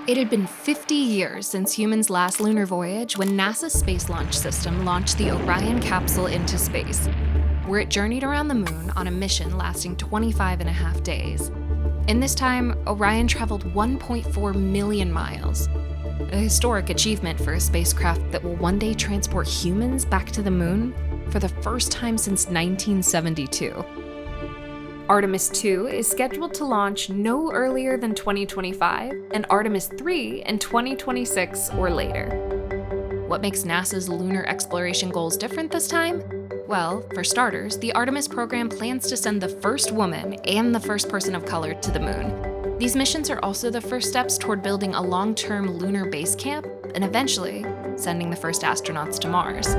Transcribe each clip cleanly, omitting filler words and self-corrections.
It had been 50 years since humans' last lunar voyage when NASA's Space Launch System launched the Orion capsule into space, where it journeyed around the moon on a mission lasting 25 and a half days. In this time, Orion traveled 1.4 million miles, a historic achievement for a spacecraft that will one day transport humans back to the moon for the first time since 1972. Artemis 2 is scheduled to launch no earlier than 2025, and Artemis 3 in 2026 or later. What makes NASA's lunar exploration goals different this time? Well, for starters, the Artemis program plans to send the first woman and the first person of color to the moon. These missions are also the first steps toward building a long-term lunar base camp and eventually sending the first astronauts to Mars.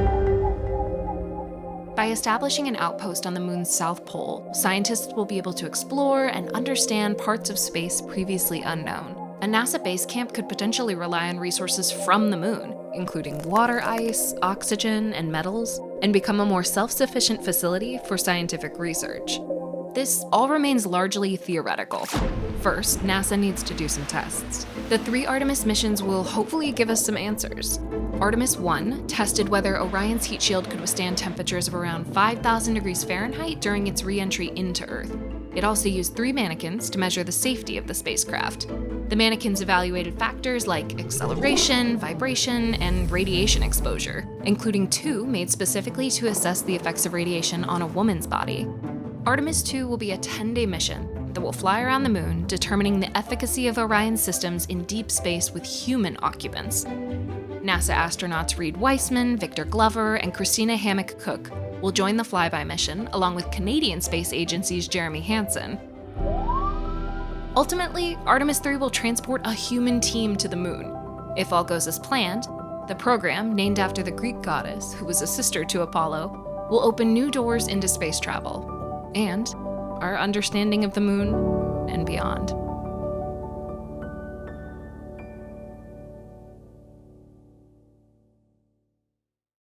By establishing an outpost on the moon's south pole, scientists will be able to explore and understand parts of space previously unknown. A NASA base camp could potentially rely on resources from the moon, including water ice, oxygen, and metals, and become a more self-sufficient facility for scientific research. This all remains largely theoretical. First, NASA needs to do some tests. The 3 Artemis missions will hopefully give us some answers. Artemis 1 tested whether Orion's heat shield could withstand temperatures of around 5,000 degrees Fahrenheit during its re-entry into Earth. It also used 3 mannequins to measure the safety of the spacecraft. The mannequins evaluated factors like acceleration, vibration, and radiation exposure, including 2 made specifically to assess the effects of radiation on a woman's body. Artemis 2 will be a 10-day mission that will fly around the moon, determining the efficacy of Orion's systems in deep space with human occupants. NASA astronauts Reed Weissman, Victor Glover, and Christina Hammack-Cook will join the flyby mission, along with Canadian Space Agency's Jeremy Hansen. Ultimately, Artemis 3 will transport a human team to the moon. If all goes as planned, the program, named after the Greek goddess who was a sister to Apollo, will open new doors into space travel and our understanding of the moon and beyond.